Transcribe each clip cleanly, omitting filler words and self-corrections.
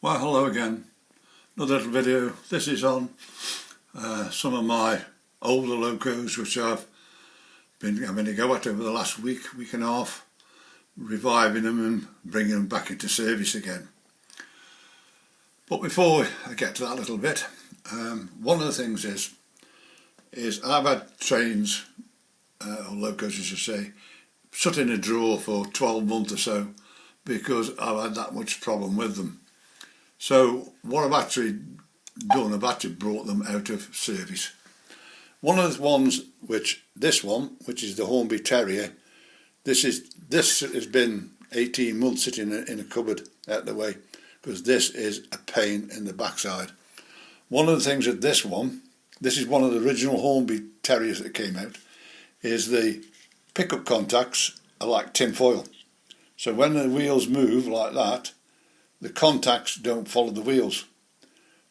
Well, hello again. Another little video. This is on some of my older Locos which I've been having to go at over the last week and a half, reviving them and bringing them back into service again. But before I get to that little bit, one of the things is I've had trains, or Locos I should say, shut in a drawer for 12 months or so because I've had that much problem with them. So what I've actually done, I've actually brought them out of service. One of the ones, this one, which is the Hornby Terrier, this has been 18 months sitting in a cupboard out the way because this is a pain in the backside. One of the things with this one, this is one of the original Hornby Terriers that came out, is the pickup contacts are like tin foil. So when the wheels move like that, the contacts don't follow the wheels.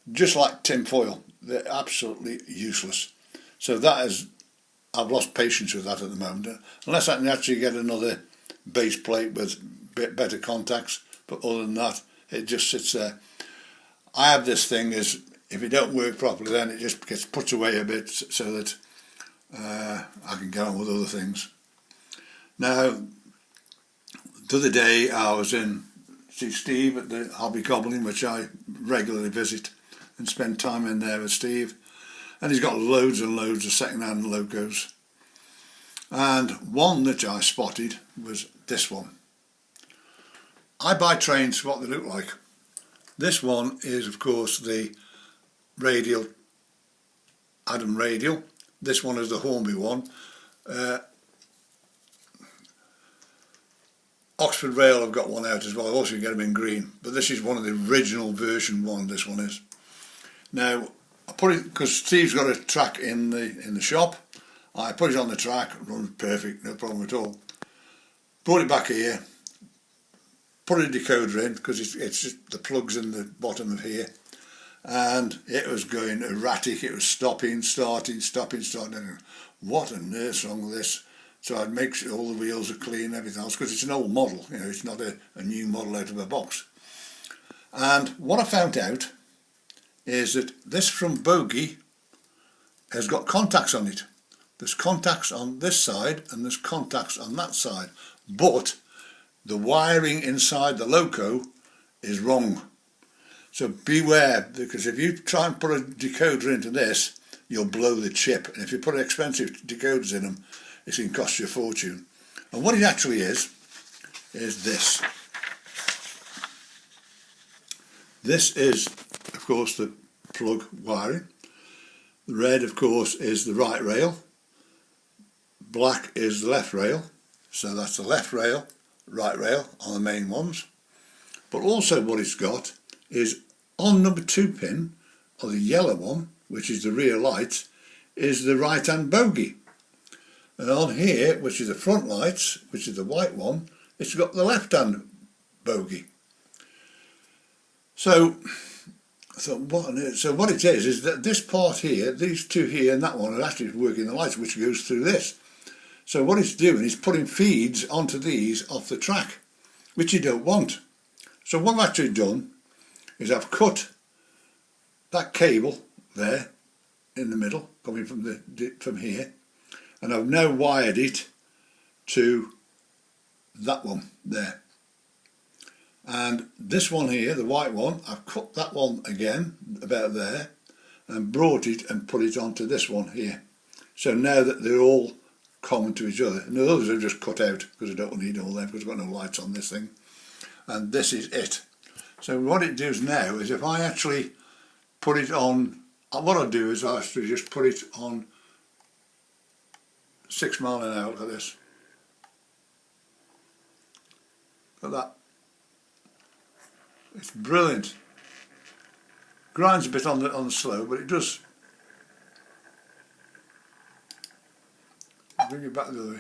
Just like tin foil, they're absolutely useless. So I've lost patience with that at the moment, unless I can actually get another base plate with better contacts. But other than that, it just sits there. I have this thing is, if it don't work properly, then it just gets put away a bit so that I can get on with other things. Now, the other day I was in see Steve at the Hobby Goblin, which I regularly visit and spend time in there with Steve, and he's got loads and loads of second-hand Locos, and one that I spotted was this one. I buy trains for what they look like. This one is of course the radial, Adam radial. This one is the Hornby one. Oxford Rail have got one out as well. I've also got them in green, but this is one of the original version one. This one is. Now I put it because Steve's got a track in the shop. I put it on the track, runs perfect, no problem at all. Brought it back here, put a decoder in because it's just the plugs in the bottom of here, and it was going erratic. It was stopping, starting. What on earth's wrong with this? So I'd make sure all the wheels are clean and everything else, because it's an old model, you know, it's not a new model out of a box. And what I found out is that this from Bogey has got contacts on it. There's contacts on this side and there's contacts on that side, but the wiring inside the Loco is wrong. So beware, because if you try and put a decoder into this, you'll blow the chip, and if you put expensive decoders in them, it's going to cost you a fortune. And what it actually is this. This is, of course, the plug wiring. The red, of course, is the right rail. Black is the left rail. So that's the left rail, right rail on the main ones. But also what it's got is on number 2 pin, or the yellow one, which is the rear light, is the right-hand bogey. And on here, which is the front lights, which is the white one, it's got the left-hand bogey. So what it is that this part here, these two here and that one are actually working the lights, which goes through this. So what it's doing is putting feeds onto these off the track, which you don't want. So what I've actually done is I've cut that cable there in the middle, coming from here, and I've now wired it to that one there. And this one here, the white one, I've cut that one again about there and brought it and put it onto this one here. So now that they're all common to each other, and the others are just cut out because I don't need all them because I've got no lights on this thing. And this is it. So what it does now is if I actually put it on, what I'll do is I'll actually just put it on 6 miles an hour like this. Look at that. It's brilliant. Grinds a bit on the slow, but it does. Bring it back the other way.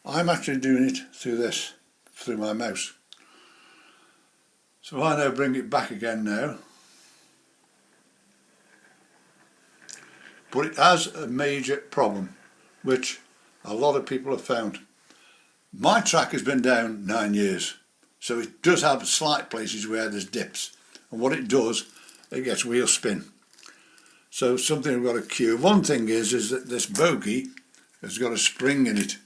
I'm actually doing it through my mouse. So I now bring it back again now. But it has a major problem, which a lot of people have found. My track has been down 9 years, so it does have slight places where there's dips. and what it does, it gets wheel spin. So something we've got to cue. One thing is that this bogie has got a spring in it.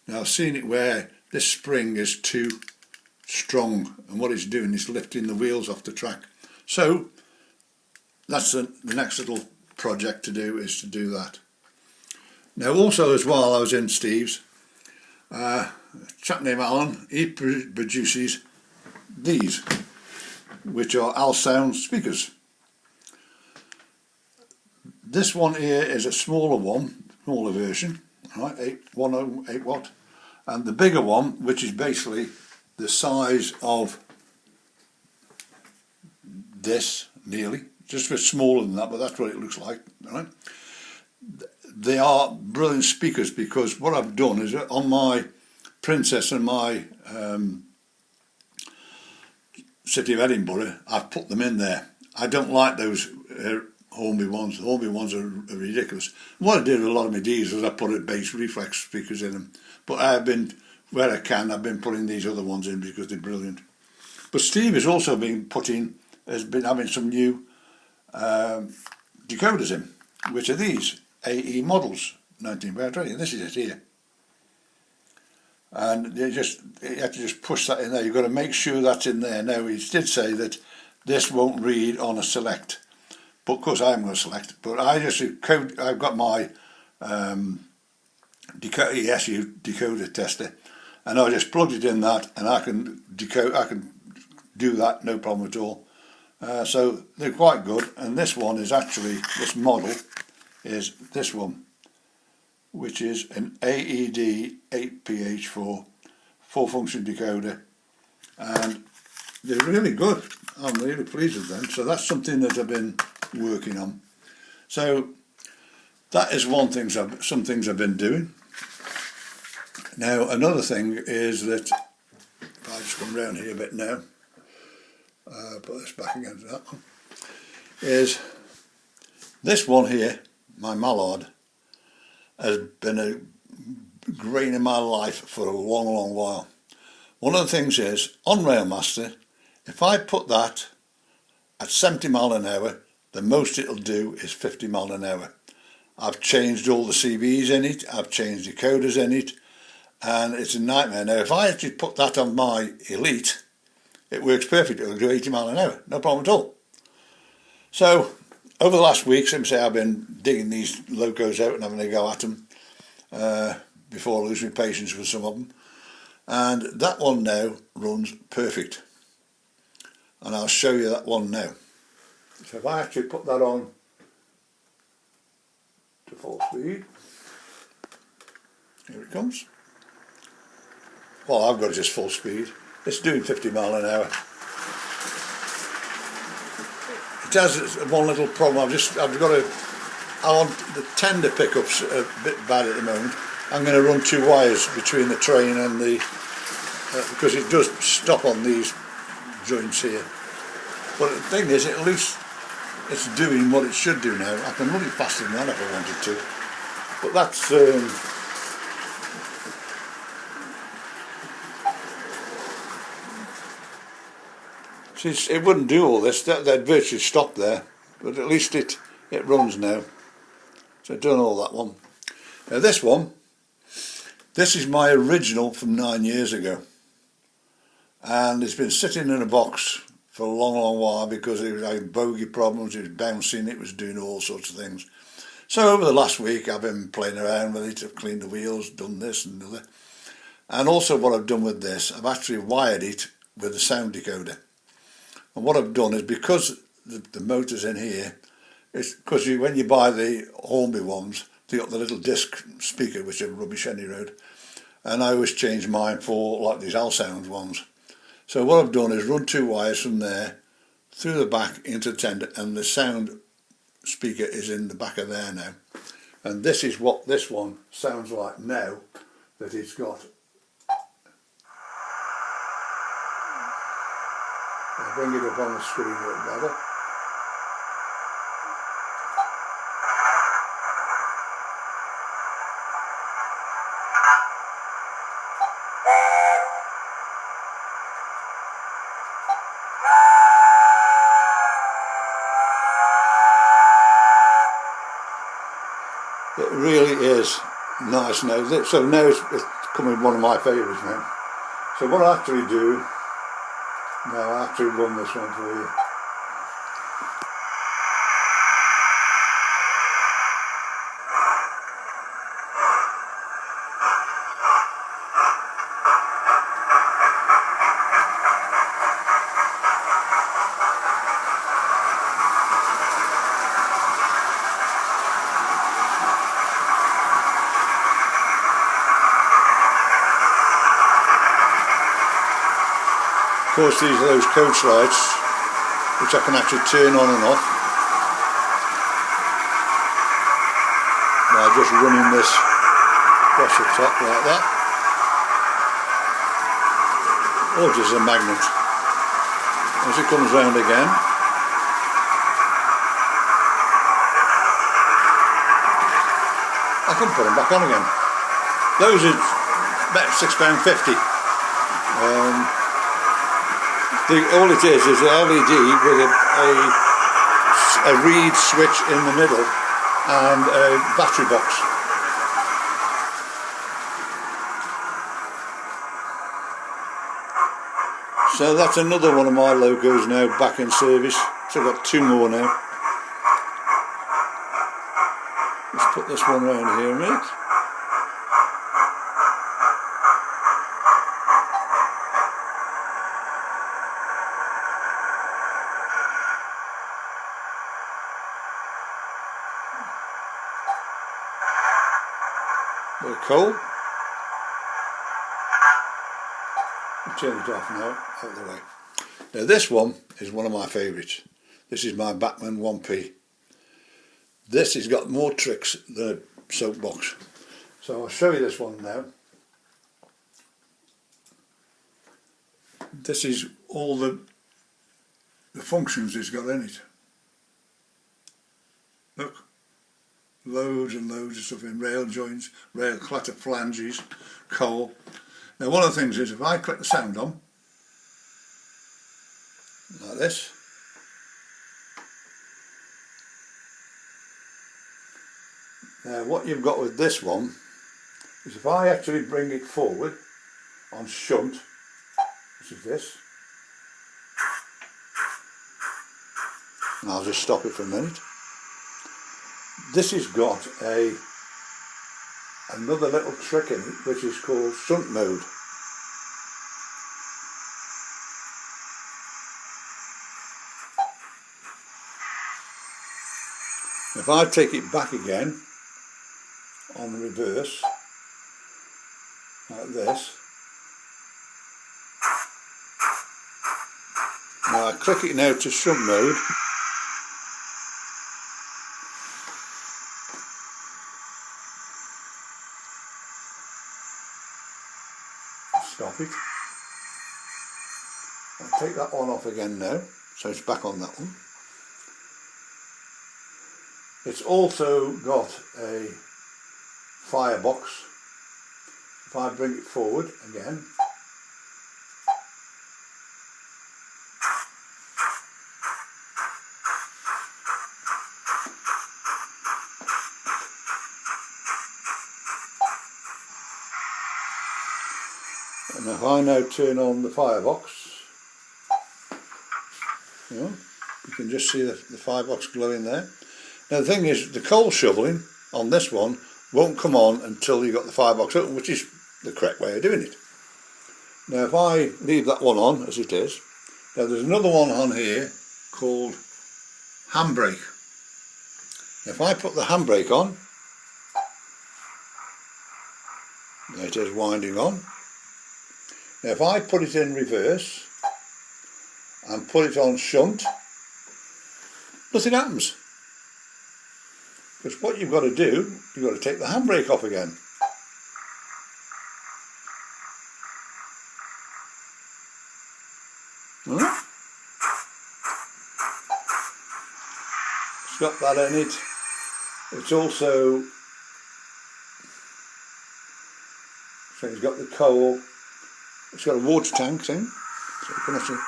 Now I've seen it where this spring is too strong, and what it's doing is lifting the wheels off the track. So that's the next little project to do, is to do that. Now also as well, I was in Steve's, a chap named Alan, he produces these, which are Alsound speakers. This one here is a smaller one, smaller version, right, 108 watt, and the bigger one, which is basically the size of this, nearly, just a bit smaller than that, but that's what it looks like, right? They are brilliant speakers, because what I've done is on my Princess and my City of Edinburgh, I've put them in there. I don't like those Hornby ones. The Hornby ones are ridiculous. What I did with a lot of my Ds was I put a bass reflex speakers in them. But I've been, where I can, I've been putting these other ones in because they're brilliant. But Steve has also been having some new decoders in, which are these AE models, 19x20. This is it here. And you have to just push that in there. You've got to make sure that's in there. Now, he did say that this won't read on a select, but of course I am going to select. But I just I've got my ESU decoder tester, and I just plugged it in that, and I can decode. I can do that, no problem at all. So they're quite good. And this one is actually, this model is this one, which is an AED 8PH4 full function decoder, and they're really good. I'm really pleased with them. So that's something that I've been working on. So that is some things I've been doing. Now another thing is that, if I just come round here a bit now, put this back against that one, is this one here, my mallard, has been a grain in my life for a long while. One of the things is, on Railmaster, if I put that at 70 mile an hour, the most it'll do is 50 mile an hour. I've changed all the CVs in it, I've changed decoders in it, and it's a nightmare. Now if I actually put that on my Elite, it works perfect. It'll do 80 mile an hour, no problem at all. So over the last week, since I've been digging these Locos out and having a go at them before losing patience with some of them, and that one now runs perfect, and I'll show you that one now. So if I actually put that on to full speed, here it comes. Well, I've got just full speed. It's doing 50 mile an hour. It has one little problem. I want the tender pickups a bit bad at the moment. I'm going to run two wires between the train and the because it does stop on these joints here. But the thing is, at least it's doing what it should do now. I can run it faster than that if I wanted to. But that's it wouldn't do all this. That'd virtually stop there. But at least it runs now. So I've done all that one. Now this one, this is my original from 9 years ago. And it's been sitting in a box for a long while because it was having bogey problems, it was bouncing, it was doing all sorts of things. So over the last week I've been playing around with it, I've cleaned the wheels, done this and the other. And also what I've done with this, I've actually wired it with a sound decoder. And what I've done is, because the motor's in here, it's because when you buy the Hornby ones, they got the little disc speaker, which are rubbish any road. And I always change mine for like these Alsound ones. So what I've done is run two wires from there through the back into the tender, and the sound speaker is in the back of there now. And this is what this one sounds like now that it's got. I'll bring it up on the screen a bit better. really is nice now. So now it's becoming one of my favourites now. So what I actually do now, I actually run this one for you. Of course, these are those coach lights which I can actually turn on and off by just running this across the top like that, or just a magnet. As it comes round again, I can put them back on again. Those are about £6.50. All it is an LED with a reed switch in the middle and a battery box. So that's another one of my Locos now back in service. So I've got 2 more now. Let's put this one around here a minute. Bit of coal. I'll turn it off now, out of the way. Now this one is one of my favourites. This is my Batman 1P. This has got more tricks than a soapbox. So I'll show you this one now. This is all the functions it's got in it. Look. Loads and loads of stuff in rail joints, rail clatter flanges, coal. Now one of the things is if I click the sound on, like this, now what you've got with this one is if I actually bring it forward on shunt, which is this, and I'll just stop it for a minute. This has got another little trick in it which is called shunt mode. If I take it back again on the reverse like this, now I click it now to shunt mode. Stop it. I'll take that one off again now, so it's back on that one. It's also got a firebox. If I bring it forward again, and if I now turn on the firebox, you can just see the firebox glowing there. Now the thing is, the coal shoveling on this one won't come on until you've got the firebox open, which is the correct way of doing it. Now if I leave that one on as it is, now there's another one on here called handbrake. If I put the handbrake on, there it is winding on. Now if I put it in reverse and put it on shunt, nothing happens. Because what you've got to do, you've got to take the handbrake off again. It's got that in it. It's also, so it's got the coal. It's got a water tank thing, so you can actually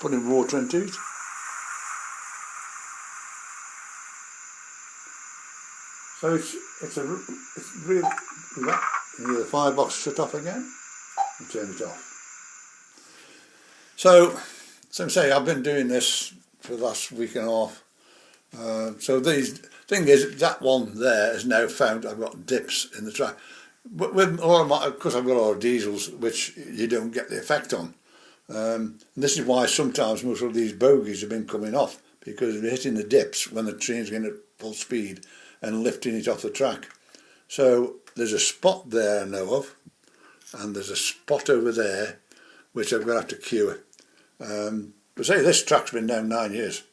put in water into it. So it's really, you hear the firebox shut off again and turn it off. So I say, I've been doing this for the last week and a half. So the thing is, that one there is now found I've got dips in the track. But with all of my, because I've got a lot of diesels, which you don't get the effect on. And this is why sometimes most of these bogies have been coming off, because they're hitting the dips when the train's going at full speed and lifting it off the track. So there's a spot there I know of, and there's a spot over there which I'm going to have to cure. But say this track's been down 9 years,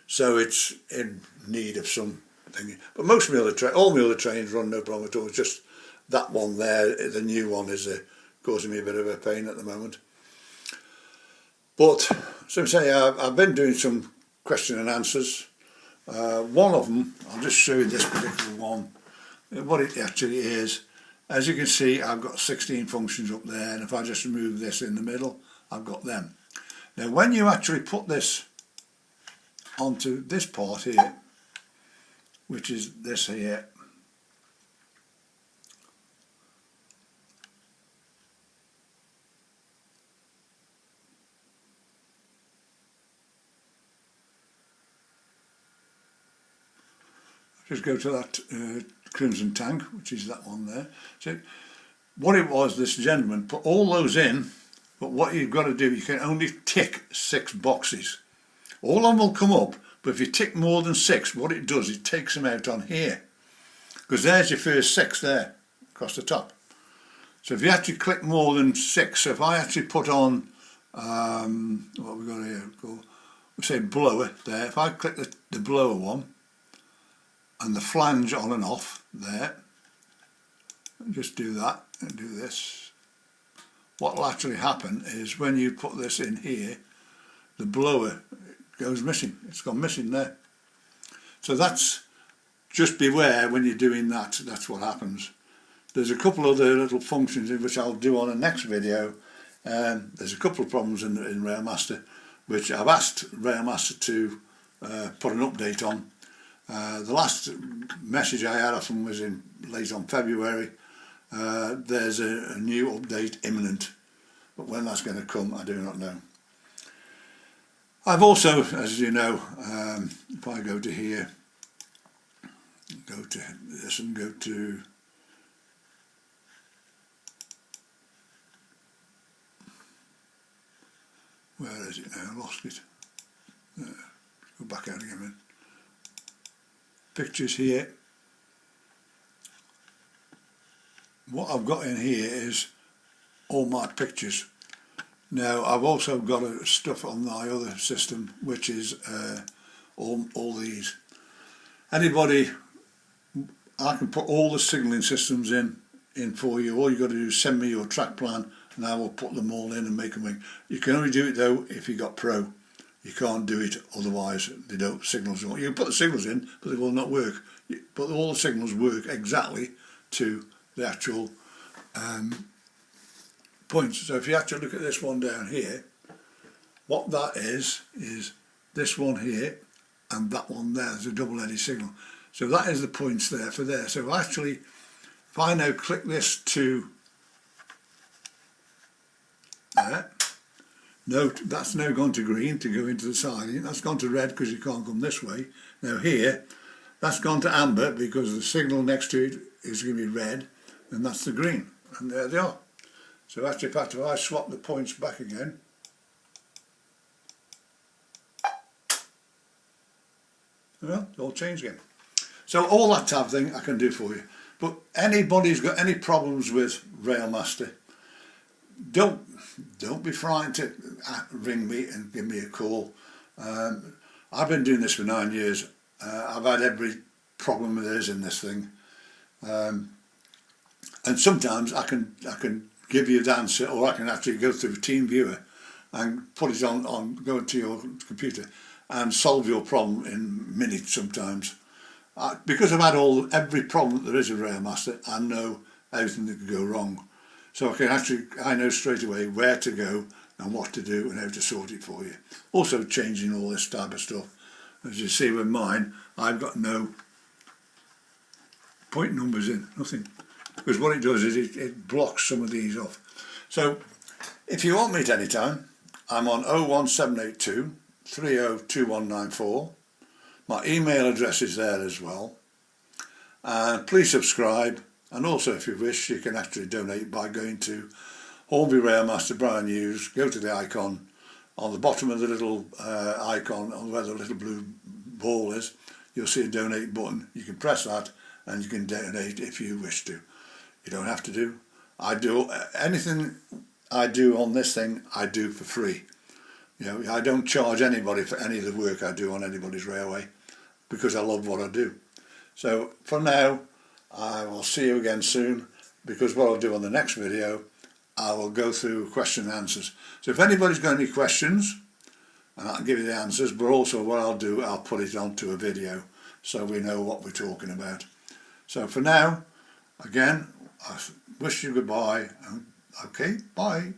so it's in need of some thing. But most of my other all my other trains run no problem at all. It's just that one there, the new one, is causing me a bit of a pain at the moment. But so I say, I've been doing some question and answers. One of them, I'll just show you this particular one, what it actually is. As you can see, I've got 16 functions up there, and if I just remove this in the middle, I've got them. Now when you actually put this onto this part here, which is this here, just go to that crimson tank, which is that one there. So what it was, this gentleman put all those in, but what you've got to do, you can only tick 6 boxes. All of them will come up, but if you tick more than 6, what it does, it takes them out on here, because there's your first 6 there across the top. So if you actually click more than 6, so if I actually put on what we've got here, we say blower there, if I click the blower one and the flange on and off there, just do that and do this, what will actually happen is when you put this in here, the blower goes missing. It's gone missing there. So that's, just beware when you're doing that, that's what happens. There's a couple other little functions in which I'll do on the next video. There's a couple of problems in Railmaster which I've asked Railmaster to put an update on. The last message I had off them was in late on February. There's a new update imminent, but when that's going to come I do not know. I've also, as you know, if I go to here, go to this and go to where is it now? I lost it. Go back out again. Pictures here. What I've got in here is all my pictures. Now I've also got stuff on my other system which is all these. Anybody, I can put all the signalling systems in for you. All you got to do is send me your track plan and I will put them all in and make them work. You can only do it though if you got Pro. You can't do it otherwise. They don't, signals won't. You can put the signals in but they will not work. But all the signals work exactly to the actual points. So if you actually look at this one down here, what that is this one here and that one there. There's a double eddy signal. So that is the points there for there. So actually, if I now click this to there, note that's now gone to green to go into the siding. That's gone to red because you can't come this way. Now here, that's gone to amber because the signal next to it is going to be red, and that's the green. And there they are. So actually, in fact, if I swap the points back again, well, it's all changed again. So all that type of thing I can do for you. But anybody's got any problems with Railmaster, don't be frightened to ring me and give me a call. I've been doing this for 9 years. I've had every problem there is in this thing, and sometimes I can give you the answer, or I can actually go through TeamViewer and put it on go to your computer and solve your problem in minutes sometimes. Because I've had every problem that there is with Railmaster, I know everything that could go wrong. So I know straight away where to go and what to do and how to sort it for you. Also changing all this type of stuff. As you see with mine, I've got no put numbers in, nothing. Because what it does is it blocks some of these off. So if you want me at any time, I'm on 01782 302194. My email address is there as well. And please subscribe, and also if you wish you can actually donate by going to Hornby Railmaster Brian Hughes. Go to the icon on the bottom of the little icon, on where the little blue ball is. You'll see a donate button. You can press that and you can donate if you wish to. You don't have to do. I do anything I do on this thing, I do for free. You know, I don't charge anybody for any of the work I do on anybody's railway because I love what I do. So for now, I will see you again soon, because what I'll do on the next video, I will go through question and answers. So if anybody's got any questions, and I can give you the answers, but also what I'll do, I'll put it onto a video so we know what we're talking about. So for now, again, I wish you goodbye. Okay, bye.